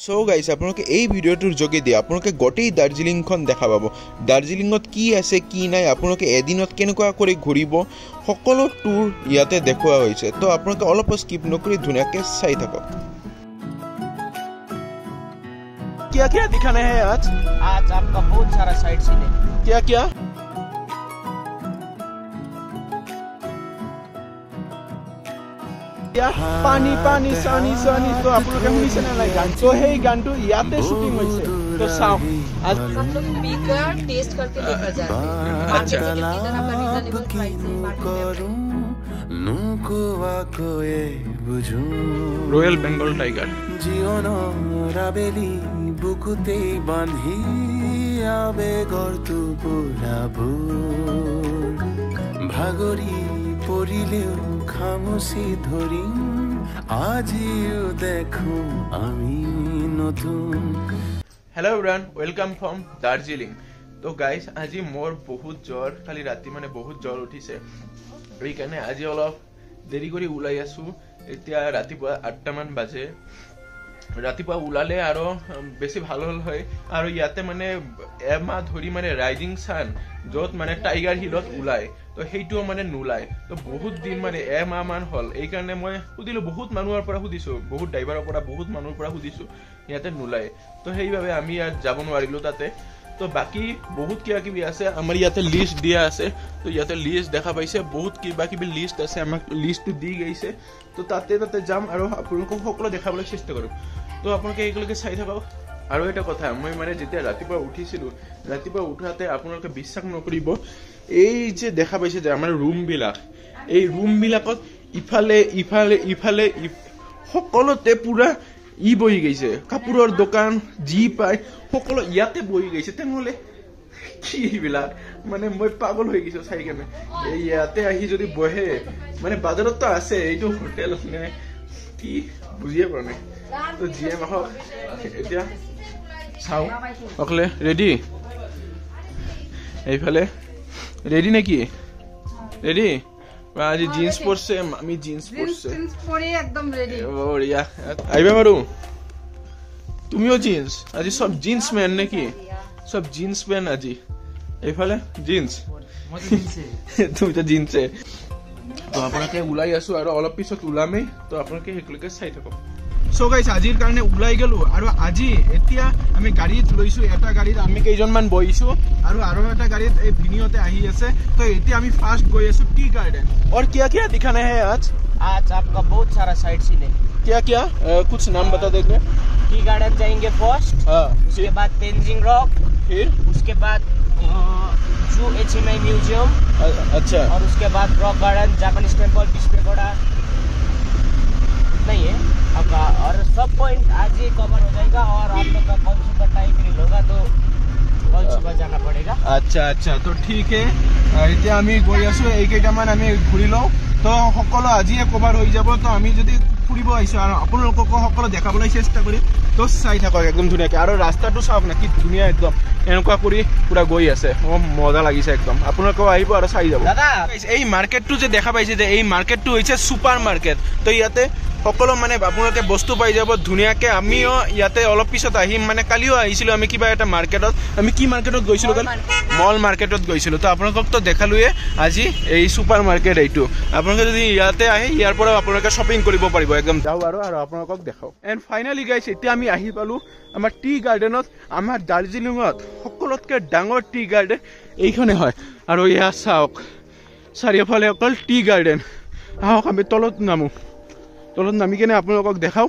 So guys আপোনালোকে এই ভিডিঅ'টোৰ যোগেদি আপোনালোকে গোটেই দাৰ্জিলিংখন দেখা পাব। দাৰ্জিলিঙত কি আছে কি নাই, আপোনালোকে এদিনত কেনেকুৱা কৰি ঘূৰিব, সকলো টুৰ ইয়াতে দেখুওৱা হৈছে। তো আপোনালোকে অলপ স্কিপ নকৰি ধুনীয়াকৈ চাই থাকক। क्या क्या दिखाना है आज? आज आपका बहुत सारा साइट सीन है। क्या क्या? पानी पानी सानी सानी तो आप लोग শুনিছে না নাই গান? তো সেই গানটো ইয়াতে শুটিং হৈছে। তো চাও आज हम लोग पीकर टेस्ट करके लेकर जा रहे हैं। अच्छा। इधर आपका रीजनेबल प्राइस है मार्केट में। रॉयल बेंगल टाइगर जीवन राबेली बुकुते बांधी आवेगर तु पुराबुर भागरी परिलेও খামুচি ধরিম আজিও দেখো আমি নতুন। Hello everyone, welcome from Darjeeling. तो गाइस আজি मोर बहुत জ্বৰ, খালি ৰাতি মানে বহুত জ্বৰ উঠিছে, এইকাৰণে আজি অলপ দেৰি কৰি ওলাই আছো। এতিয়া ৰাতিপুৱা 8টা মান বাজে। ৰাতিপুৱা ওলালে আৰু বেছি ভাল হ'ল হয়। আৰু ইয়াতে মানে এমাহ ধৰি মানে ৰাইজিং সান য'ত মানে টাইগাৰ হিলত ওলাই, তো সেইটোও মানে নোলায়। তো বহুত দিন মানে এমাহ মান হ'ল। এইকাৰণে মই সুধিলো, বহুত মানুহৰ পৰা সুধিছো, বহুত ড্ৰাইভাৰৰ পৰা, বহুত মানুহৰ পৰা সুধিছো, ইয়াতে নোলায়। তো সেইবাবে আমি ইয়াত যাব নোৱাৰিলো তাতে। তো বাকি বহুত কিবা কিবি আছে, আমাৰ ইয়াতে লিষ্ট দিয়া আছে। তো ইয়াতে লিষ্ট দেখা পাইছে, বহুত কিবা কিবি লিষ্ট আছে, আমাক লিষ্টটো দি গৈছে। তো তাতে যাম আৰু আপোনালোকক সকলো দেখাবলৈ চেষ্টা কৰিম। তো আপোনালোকে একেলগে চাই থাকক। আৰু এটা কথা, মই মানে যেতিয়া ৰাতিপুৱা উঠিছিলো, ৰাতিপুৱা উঠাতে আপোনালোকে বিশ্বাস নকৰিব, এই যে দেখা পাইছে যে আমাৰ ৰুমবিলাক, এই ৰুমবিলাকত ইফালে ইফালে ইফালে সকলোতে পুৰা বহি গৈছে। কাপোৰৰ দোকান যি পায় সকলো ইয়াতে বহি গৈছে। তেনেহ'লে কি এইবিলাক, মানে মই পাগল হৈ গৈছো চাই কেনে। ইয়াতে আহি যদি বহে, মানে বাজাৰততো আছে, এইটো হোটেল নে কি বুজিয়ে পোৱা নাই। তো যিয়ে নহওক, এতিয়া চাওঁ অকলে ৰেডি। এইফালে ৰেডি নেকি? ৰেডি? আজি জিন্স পৰছে, আমি জিন্স পৰছে একদম ৰেডি। বঢ়িয়া, আহিবা বাৰু। তুমিও জিন্স? আজি সব জিন্স মেন নেকি? সব জিন্স মেন আজি। এইফালে জিন্স, তুমিতো জিন্সে। তো আপোনালোকে ওলাই আছো আৰু অলপ পিছত ওলামেই। তো আপোনালোকে সেইটোলৈকে চাই থাকক। সো গাইস, আজিৰ কাৰণে ওলাই গলো। আৰু আজি এতিয়া আমি গাড়ীত লৈছো, এটা গাড়ীত আমি কেইজনমান বহিছো, আৰু এটা গাড়ীত এই ভিনিয়তে আহি আছে। তো এতিয়া আমি ফাৰ্ষ্ট গৈ আছো टी गार्डन। और क्या क्या दिखाना है आज? आज आपका बहुत सारा साइट सीन है। क्या क्या? कुछ नाम बता देंगे। टी गार्डन जाएंगे फर्स्ट, हाँ, उसके बाद तेंजिंग रॉक, फिर उसके बाद जू एचएमआई म्यूजियम, अच्छा, और उसके बाद रॉक गार्डन, जापानीज टेम्पल, बीच पेगोडा नहीं है आपका। और सब पॉइंट आज ही कवर हो जाएगा। और आप लोग का कल सुबह टाइम नहीं होगा, तो कल सुबह जाना पड़ेगा। আচ্ছা আচ্ছা, তো ঠিক এতিয়া আমি গৈ আছো, এইকেইটামান আমি ঘূৰি লওঁ। তো সকলো আজিয়ে কভাৰ হৈ যাব। তো আমি যদি ফুৰিব আহিছো আৰু আপোনালোককো সকলো দেখাবলৈ চেষ্টা কৰিম। তো চাই থাকক একদম ধুনীয়াকৈ। আৰু ৰাস্তাটো চাওক না, কি ধুনীয়া একদম, এনেকুৱা কৰি পুৰা গৈ আছে। মজা লাগিছে একদম। আপোনালোকেও আহিব আৰু চাই যাব। দাদা, এই মাৰ্কেটটো যে দেখা পাইছে, যে এই মাৰ্কেটটো হৈছে ছুপাৰ মাৰ্কেট। তো ইয়াতে সকলো মানে আপোনালোকে বস্তু পাই যাব ধুনীয়াকৈ। আমিও ইয়াতে অলপ পিছত আহিম, মানে কালিও আহিছিলো আমি কিবা এটা মাৰ্কেটত। আমি কি মাৰ্কেটত গৈছিলো? মল মাৰ্কেটত গৈছিলো। তো আপোনালোককতো দেখালোৱে আজি এই ছুপাৰ মাৰ্কেট এইটো। আপোনালোকে যদি ইয়াতে আহে, ইয়াৰ পৰাও আপোনালোকে শ্বপিং কৰিব পাৰিব একদম। যাওঁ আৰু আপোনালোকক দেখাওঁ। এণ্ড ফাইনেলি গাইছ, এতিয়া আমি আহি পালো আমাৰ টি গাৰ্ডেনত। আমাৰ দাৰ্জিলিঙত সকলোতকৈ ডাঙৰ টি গাৰ্ডেন এইখনে হয়। আৰু ইয়াত চাওক, চাৰিওফালে অকল টি গাৰ্ডেন। আহক আমি তলত নামো, তলত নামি কেনে আপোনালোকক দেখাওঁ।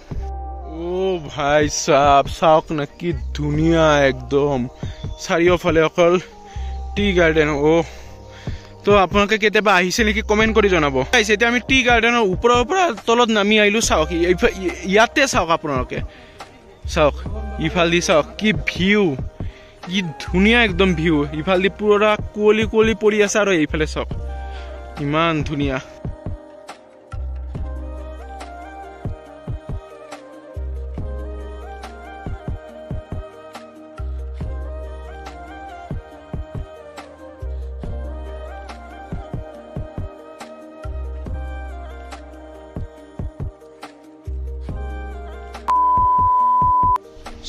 অ' ভাই চাপ, চাওক না কি ধুনীয়া একদম, চাৰিওফালে অকল টি গাৰ্ডেন। অ' তো আপোনালোকে কেতিয়াবা আহিছে নেকি কমেণ্ট কৰি জনাব। এতিয়া আমি টি গাৰ্ডেনৰ ওপৰৰ পৰা তলত নামি আহিলো। চাওক ইয়াতে চাওক, আপোনালোকে চাওক, ইফালদি চাওক কি ভিউ, কি ধুনীয়া একদম ভিউ। ইফালদি পুৰা কুঁৱলী কুঁৱলী পৰি আছে, আৰু এইফালে চাওক ইমান ধুনীয়া।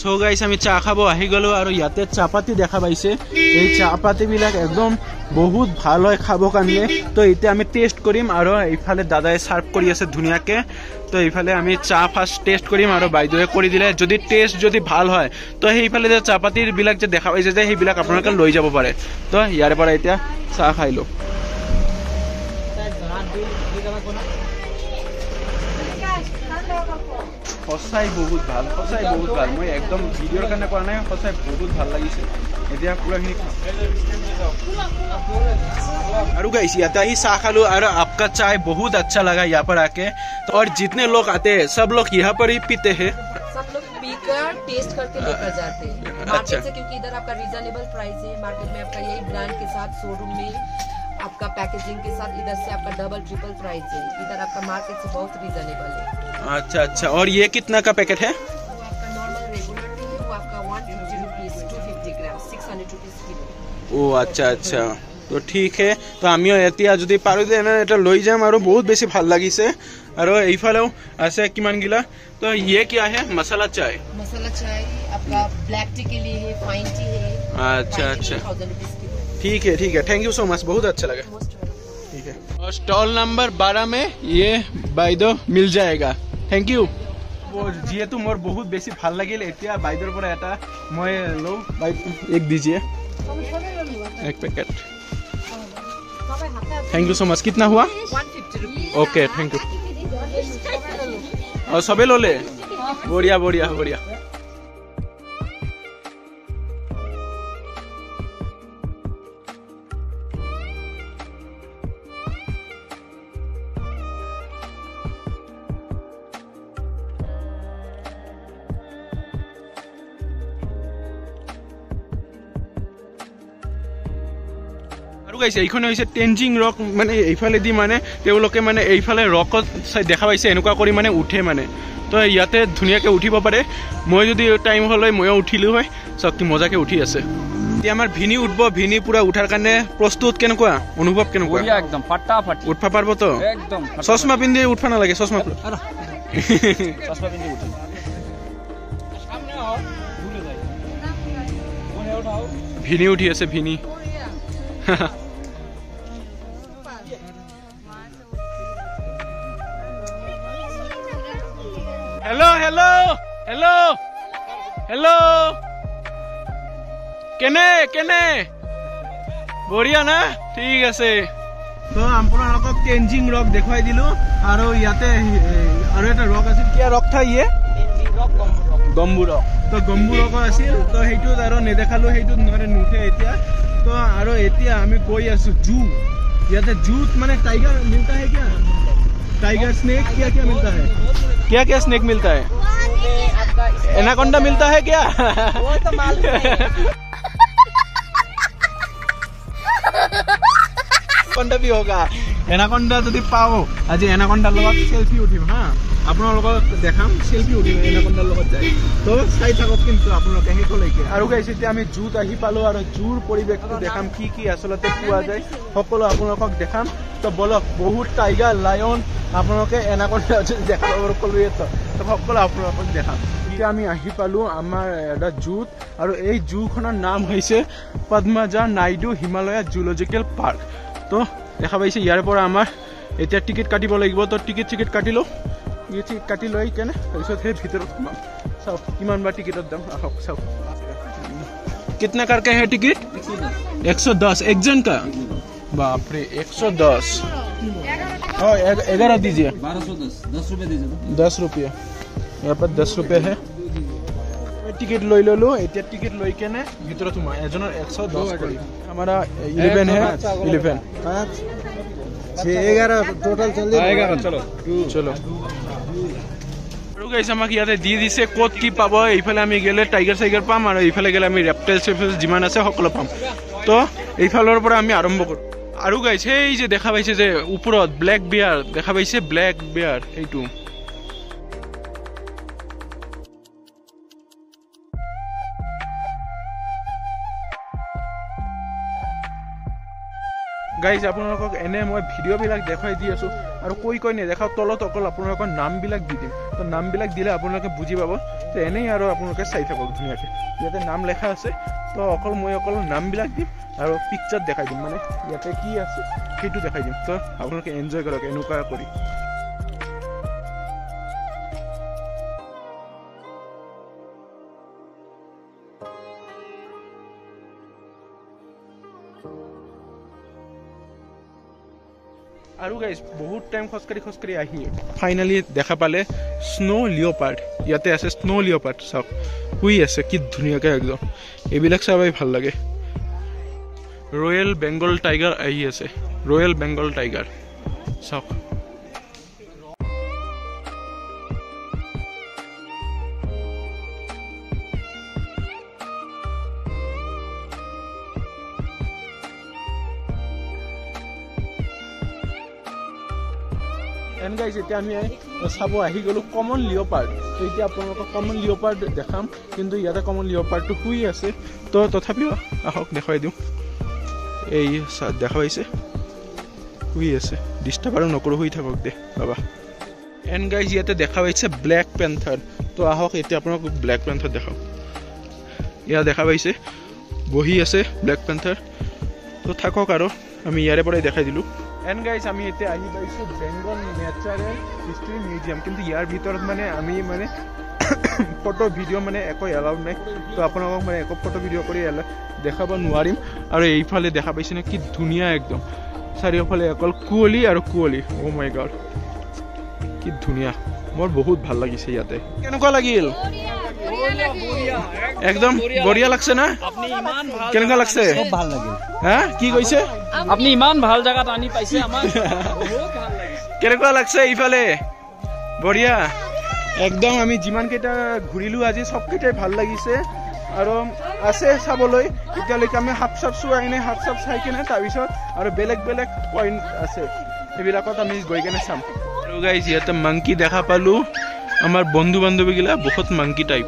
সো গাইস আমি চাহ খাব আহি গলো আৰু ইয়াতে চাপাতি দেখা পাইছে এই চাপাতি বিলাক একদম বহুত ভাল হয় খাব কাৰণে তো এতিয়া আমি টেষ্ট কৰিম আৰু এইফালে দাদাই সাৰ্ভ কৰি আছে ধুনিয়াকে তো এইফালে আমি চাহ ফাৰ্স্ট টেষ্ট কৰিম আৰু বাইদেৱে কৰি দিলে যদি টেষ্ট যদি ভাল হয় তো সেইফালে যে চাপাতিৰ বিলাক যে দেখা পাইছে যে সেইবিলাক আপোনালোকে লৈ যাব পাৰে তো ইয়াৰে পৰা এতিয়া চাহ খাই লো সঁচাই বহুত ভাল মই একদম ভিডিঅ'ৰ কাৰণে কৰা নাই সঁচাই বহুত ভাল লাগিছে এতিয়া পুৰাখিনি খাম और गाइस यहाँ ही चाह खालू और आपका चाय बहुत अच्छा लगा यहाँ पर आके तो और जितने लोग आते हैं सब लोग यहाँ पर ही पीते हैं सब लोग पीकर टेस्ट करके लेकर जाते हैं मार्केट से क्योंकि इधर आपका रीजनेबल प्राइस है मार्केट में आपका यही ब्रांड के साथ शोरूम में आपका पैकेजिंग के साथ इधर से आपका डबल ट्रिपल प्राइस है इधर आपका मार्केट से बहुत रीजनेबल है अच्छा और ये कितना का पैकेट है आपका नॉर्मल रेगुलर टी है वो आपका 150 रुपीस 250 ग्राम 600 रुपीस किलो ओ अच्छा तो ठीक है तो आमिও এতিয়া যদি পাৰো যে এটা লৈ যাম আৰু বহুত বেছি ভাল লাগিছে আৰু এইফালেও আছে কিমান গিলা तो ये क्या है मसाला चाय आपका ब्लैक टी के लिए है फाइन टी है अच्छा 1000 रुपीस किलो ठीक है थैंक यू सो मच बहुत अच्छा लगा ठीक है और स्टॉल नंबर 12 में ये বাইদেউ मिल जाएगा थैंक यू যেহেতু মোৰ বহুত বেছি ভাল লাগিল এতিয়া বাইদেউৰ পৰা এটা মই লও এক दीजिए एक packet thank you so much कितना हुआ 150 रुपीस ओके थैंक यू और सबे लो ले बढ़िया এইখনে হৈছে টেনজিং ৰক মানে এইফালেদি মানে তেওঁলোকে মানে এইফালে ৰকত দেখা পাইছে এনেকুৱা কৰি মানে উঠে মানে তো ইয়াতে ধুনীয়াকৈ উঠিব পাৰে মই যদি টাইম হ'লে ময়ো উঠিলো হয় সব মজাকে উঠি আছে এতিয়া আমাৰ ভিনি উঠব ভিনি পুৰা উঠাৰ কাৰণে প্ৰস্তুত কেনেকুৱা অনুভৱ কেনেকুৱা একদম ফটাফট উঠবা পারবো তো একদম চশমা পিন্ধি উঠবা না লাগে চশমা পিন্ধি উঠি সামনে আও ভুলে যাই মনে উঠাও ভিনি উঠি আছে ভিনি हेलो केने बढ़िया ना ठीक আছে তো আপোনালোকক টেনজিং ৰক দেখাই দিলো আৰু ইয়াতে আৰু এটা ৰক আছিল কি ৰক থা ইয়ে টেনজিং ৰক গম্বু ৰক তো গম্বু ৰক আছিল তো হেইটো আৰু নেদেখালো হেইটো নৰে নুঠে এতিয়া তো আৰু এতিয়া আমি গৈ আছো জু ইয়াতে জুত মানে টাইগাर मिलता है क्या टाइगर स्नेक क्या मिलता है क्या स्नेक मिलता है एनाकोंडा मिलता है क्या वो तो मालूम है एनाकोंडा भी होगा एनाकोंडा যদি পাও আজি এনাকোন্ডাৰ লগত সেলফি উঠিম হা আপোনালোকক দেখাম সেলফি উঠিম এনাকোন্ডাৰ লগত যাই তো চাই থাকক কিন্তু আপোনালোকে হেকলৈকে আৰু গাইছ এতিয়া আমি জুত আহি পালো আৰু জুৰ পৰিৱেশটো দেখাম কি আসলতে পোৱা যায় সকলো আপোনালোকক দেখাম তো বলক বহুত টাইগাৰ লায়ন আপোনালোকে এনাকোন্ডা দেখা পাব কলুয়ে তো সকলো আপোনালোকক দেখাম এতিয়া আমি আহি পালো আমাৰ এটা জুত আৰু এই জুখনৰ নাম হৈছে পদ্মজা নাইডু হিমালয়া জুলজিক্যাল পাৰ্ক তো দেখা পাইছে ইয়াৰ পৰা আমাৰ এতিয়া টিকেট কাটিব লাগিব তো টিকেট কাটিলো টিকেট কাটি লৈ কেনে তাৰপিছত সেই ভিতৰত সোমাম চাওক কিমান বা টিকেটৰ দাম আহক চাওক कितना करके है टिकट 110 एक जन का बाप रे 110 11 दीजिए 1210 10 रुपए दीजिए 10 रुपये यहाँ पर 10 रुपये है टिकट লৈ ললো এতিয়া টিকেট লৈ কেনে ভিতৰত সোমাই এজনৰ 110 কৰি हमारा 11 है 11 11 टोटल चल 11 चलो গাইস আমাক ইয়াতে দি দিছে কোড কি পাব এইফালে আমি গেলে টাইগার পাম আৰু এইফালে গেলে আমি ৰেপটাইল যিমান আছে সকলো পাম তো এইফালৰ পৰা আমি আৰম্ভ কৰো আৰু গাইস এই যে দেখা পাইছে যে ওপৰত ব্ল্যাক বিয়াৰ দেখা পাইছে ব্ল্যাক বিয়াৰ এইটো গাইজ আপোনালোকক এনে মই ভিডিঅ'বিলাক দেখাই দি আছোঁ আৰু কৈ নেদেখাওঁ তলত অকল আপোনালোকৰ নামবিলাক দি দিম তো নামবিলাক দিলে আপোনালোকে বুজি পাব তো এনেই আৰু আপোনালোকে চাই থাকক ধুনীয়াকৈ ইয়াতে নাম লেখা আছে তো মই অকল নামবিলাক দিম আৰু পিকচাৰ দেখাই দিম মানে ইয়াতে কি আছে সেইটো দেখাই দিম তো আপোনালোকে এনজয় কৰক এনেকুৱা কৰি আৰু গাইজ বহুত টাইম খোজকাঢ়ি আহি ফাইনেলি দেখা পালে স্নো লিঅ'পাৰ্ড ইয়াতে আছে স্নো লিঅ'পাৰ্ড চাওক শুই আছে কি ধুনীয়াকৈ একদম এইবিলাক চাবাই ভাল লাগে ৰয়েল বেংগল টাইগাৰ আহি আছে ৰয়েল বেংগল টাইগাৰ চাওক এণ্ড গাইজ এতিয়া আমি চাব আহি গ'লোঁ কমন লিঅ'পাৰ্ড তো এতিয়া আপোনালোকক কমন লিঅ'পাৰ্ড দেখাম কিন্তু ইয়াতে কমন লিঅ'পাৰ্ডটো শুই আছে তো তথাপিও আহক দেখুৱাই দিওঁ এই দেখা পাইছে শুই আছে ডিষ্টাৰ্ব আৰু নকৰোঁ শুই থাকক দে বাবা এণ্ড গাইজ ইয়াতে দেখা পাইছে ব্লেক পেন্থাৰ তো আহক এতিয়া আপোনালোকক ব্লেক পেন্থাৰ দেখাওঁ ইয়াত দেখা পাইছে বহি আছে ব্লেক পেন্থাৰ তো থাকক আৰু আমি ইয়াৰে পৰাই দেখাই দিলোঁ এণ্ড গাইজ আমি এতিয়া আহি পাইছোঁ বেংগল নেচাৰেল হিষ্ট্ৰী মিউজিয়াম কিন্তু ইয়াৰ ভিতৰত মানে আমি মানে ফটো ভিডিঅ' মানে একো এলাউড নাই তো আপোনালোকক মানে একো ফটো ভিডিঅ' কৰি দেখাব নোৱাৰিম আৰু এইফালে দেখা পাইছেনে কি ধুনীয়া একদম চাৰিওফালে অকল কুঁৱলী আৰু কুঁৱলী অ' মাই গড কি ধুনীয়া মোৰ বহুত ভাল লাগিছে ইয়াতে কেনেকুৱা লাগিল একদম বঢ়িয়া লাগছে না কেনেকুৱা লাগছে ভাল লাগিল হা কি কৈছে আপুনি ইমান ভাল জায়গাত আনি পাইছে আমাক বহুত ভাল লাগিছে কেনেকুৱা লাগছে এইফালে বঢ়িয়া একদম আমি যিমান কেইটা ঘূৰিলোঁ আজি চবকেইটাই ভাল লাগিছে আৰু আছে চাবলৈ এতিয়ালৈকে আমি হাফ চাপ চোৱাই নাই হাফ চাপ চাই কিনে তাৰপিছত আৰু বেলেগ পইণ্ট আছে সেইবিলাকত আমি গৈ কিনে চাম আৰু গাইজ ইয়াতে মাংকি দেখা পালোঁ আমাৰ বন্ধু বান্ধৱীগিলা বহুত মাংকি টাইপ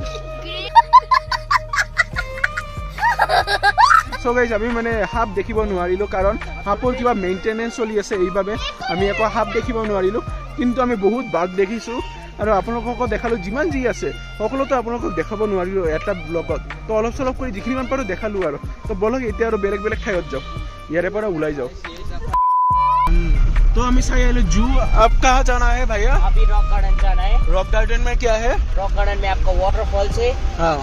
চ' গাইজ আমি মানে সাপ দেখিব নোৱাৰিলোঁ কাৰণ সাপৰ কিবা মেইনটেনেঞ্চ চলি আছে এইবাবে আমি একো সাপ দেখিব নোৱাৰিলোঁ কিন্তু আমি বহুত বাঘ দেখিছোঁ আৰু আপোনালোকক দেখালোঁ যিমান যি আছে সকলোতো আপোনালোকক দেখাব নোৱাৰিলোঁ এটা ব্লগত তো অলপ চলপ কৰি যিখিনিমান পাৰোঁ দেখালোঁ আৰু তো বলক এতিয়া আৰু বেলেগ ঠাইত যাওঁ ইয়াৰে পৰা ওলাই যাওঁ तो हम चाहे जू अब कहाँ जाना है भैया अभी रॉक गार्डन जाना है रॉक गार्डन में क्या है रॉक गार्डन में आपका वाटरफॉल्स है हाँ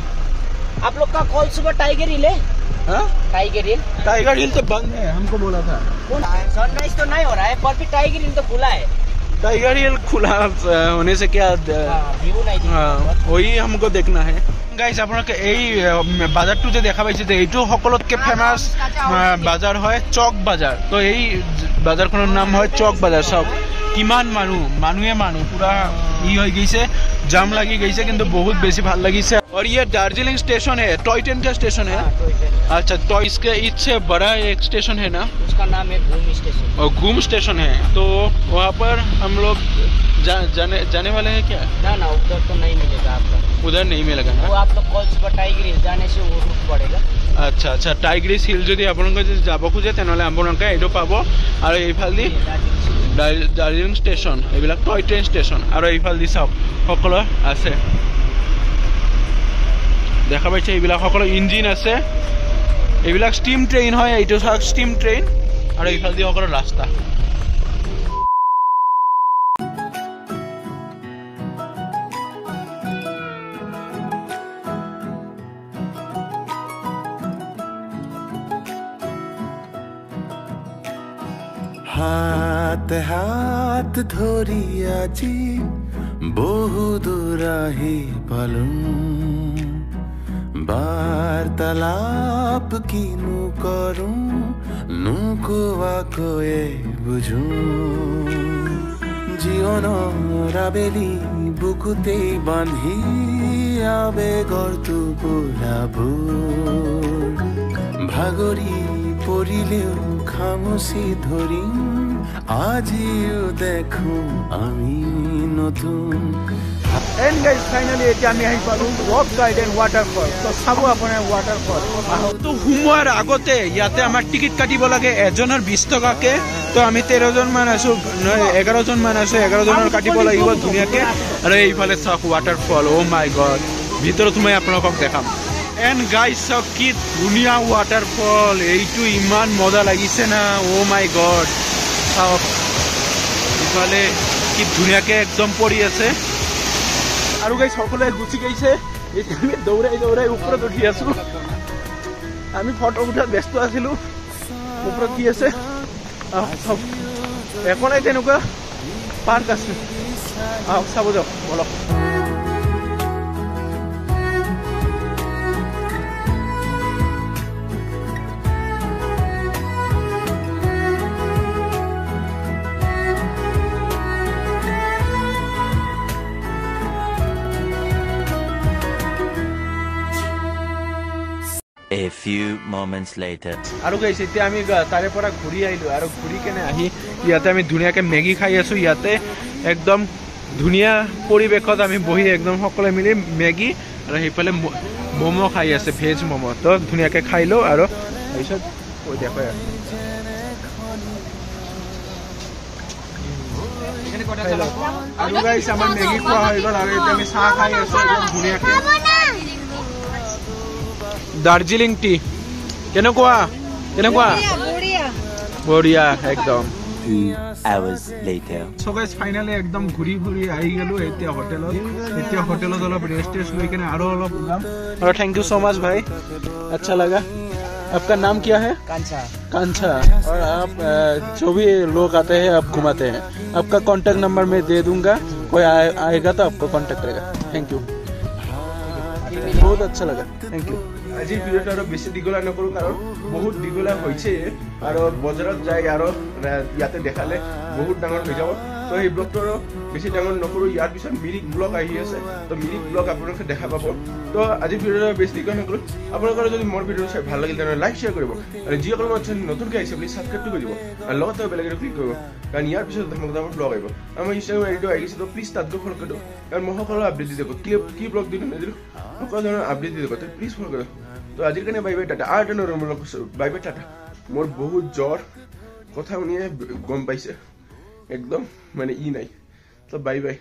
आप लोग का कॉल सुबह टाइगर हिल है टाइगर हिल तो बंद है हमको बोला था सनराइज तो नहीं हो रहा है पर भी टाइगर हिल तो खुला है टाइगर हिल खुला होने से क्या व्यू नहीं वही हमको देखना है गाइस আপোনালোকে এই বাজারটো যে দেখা পাইছে যে এইটো সকলোতকৈ ফেমাস বাজাৰ হয় চক বাজাৰ তো এই বাজাৰখনৰ নাম হয় চক বাজাৰ চাওক কিমান মানুহে পুৰা হৈ গৈছে जाम लगी गई है किंतु बहुत बेसी ভাল লাগিছে और ये दार्जिलिंग स्टेशन है टॉय ट्रेन का स्टेशन है अच्छा तो इसके इससे बड़ा एक स्टेशन है ना उसका नाम है घूम स्टेशन और घूम स्टेशन है तो वहाँ पर हम लोग जाने वाले हैं क्या ना उधर तो नहीं मिलेगा आपका उधर नहीं मिलेगा ना वो आप लोग कॉल सुबह टाइगर हिल जाने से वो रूट पड़ेगा अच्छा टाइग्रिस हिल যদি আপোনালোকে যাব খোজে তেনেহলে আপোনালোকে এইটো পাব আৰু এইফালদি দাৰ্জিলিং স্টেশন এইবিলাক টয় ট্ৰেইন স্টেশন আৰু এইফালদি চাওক সকলো আছে দেখা পাইছে এইবিলাক সকলো ইঞ্জিন আছে এইবিলাক ষ্টিম ট্ৰেইন হয় এইটো চাওক ষ্টিম ট্ৰেইন আৰু এইফালদি সকলো ৰাস্তা हाथ हाथ धरी आजी बहु दूर आही पालू वार्तालाप किनु करू नुकुवाकोए बुझू जीवन राबेली बुकुते बांधी आवेगर टुकुराबुर भागरी परिलेও খামুচি ধরিম আজিও দেখো আমি নতুন এন্ড গাইস ফাইনালি এতিয়া আমি আহি পালো ৰক গাৰ্ডেন ৱাটাৰফল তো চাব আপোনাৰ ৱাটাৰফল তো সোমোৱাৰ আগতে ইয়াতে আমাৰ টিকেট কাটিব লাগে এজনৰ 20 টকাকে তো আমি 13 জন মান আছো 11 জন মান আছে 11 জনৰ কাটিব লাগিব ধুনীয়াকে আৰু এইফালে চাওক ৱাটাৰফল ও মাই গড ভিতৰত মই আপোনালোকক দেখাম এন্ড গাইস চাওক কি ধুনীয়া ৱাটাৰফল এইটো ইমান মজা লাগিছে না ও মাই গড চাওক ইফালে কি ধুনীয়াকে একদম পৰি আছে আৰু গাইস সকলোৱে গুচি গৈছে এতিয়া আমি দৌৰাই ওপৰত উঠি আছো আমি ফটো উঠাত ব্যস্ত আছিলো ওপৰত কি আছে একো নাই তেনেকুৱা পাৰ্ক আছে চাব যাওক বলক A few moments later. আৰু গাইস এতিয়া আমি তাৰে পৰা ঘূৰি আহিলো আৰু ঘূৰি কেনে আহি ইয়াতে আমি ধুনীয়াকে মেগী খাই আছো ইয়াতে একদম ধুনীয়া পৰিৱেশত আমি বহি একদম সকলোৱে মিলি মেগী আৰু সেইফালে ম'ম' খাই আছে ভেজ ম'ম' তো ধুনীয়াকে খাই লওঁ আৰু তাৰপিছত কৈ দেখাই আৰু গাইস আমাৰ মেগী খোৱা হৈ গ'ল আৰু এতিয়া আমি চাহ খাই আছো একদম ধুনীয়াকে দাৰ্জিলিং টি কেনেকুৱা বঢ়িয়া একদম 2 hours later. So guys finally একদম ঘুৰি আহি গলো এতিয়া হোটেলত অলপ ৰেষ্ট লৈ কেনে আৰু অলপ উলাম আৰু থ্যাংক ইউ সো मच भाई अच्छा लगा आपका नाम क्या है कांचा और आप जो भी लोग आते हैं आप घुमाते हैं आपका कांटेक्ट नंबर मैं दे दूंगा कोई आएगा तो आपको कांटेक्ट करेगा थैंक यू बहुत अच्छा लगा थैंक यू আজি ভিডিওটা আৰু বেছি দীঘলা নকৰো কাৰণ বহুত দীঘলা হৈছে আৰু বজাৰত যাই আৰু ইয়াতে দেখালে বহুত ডাঙৰ হৈ যাব তো এই ব্লগটো বেছি ডাঙৰ নকৰো ইয়াৰ পিছত মিৰিক ব্লগ আহি আছে তো মিৰিক ব্লগ আপোনালোকে দেখা পাব তো আজি ভিডিওটা বেছি দীঘল নকৰো আপোনালোকৰ যদি মোৰ ভিডিও চাই ভাল লাগিল তেনে লাইক শেয়াৰ কৰিব আৰু যিসকল মোৰ চেনেল নতুনকৈ আহিছে প্লিজ সাবস্ক্ৰাইব কৰিব আৰু লগতে বেলআইকনটো ক্লিক কৰিব কাৰণ ইয়াৰ পিছত ধমকদাৰ ব্লগ আহিব আমাৰ ইনষ্টাগ্ৰাম আইডিটো আহিছে তো প্লিজ তাত গৈ ফলো কৰিব কাৰণ মই সকলো আপডেট দি দেব কি ব্লগ দিম নিদিলো সকলো ধৰণৰ আপডেট দি দেব তো প্লিজ ফলো কৰিব তো আজিৰ কাৰণে বাই বাই টাটা আৰু এটা নৰম বাই বাই টাটা মোৰ বহুত জ্বৰ কথা শুনিয়ে গম পাইছে একদম মানে ই নাই তো বাই বাই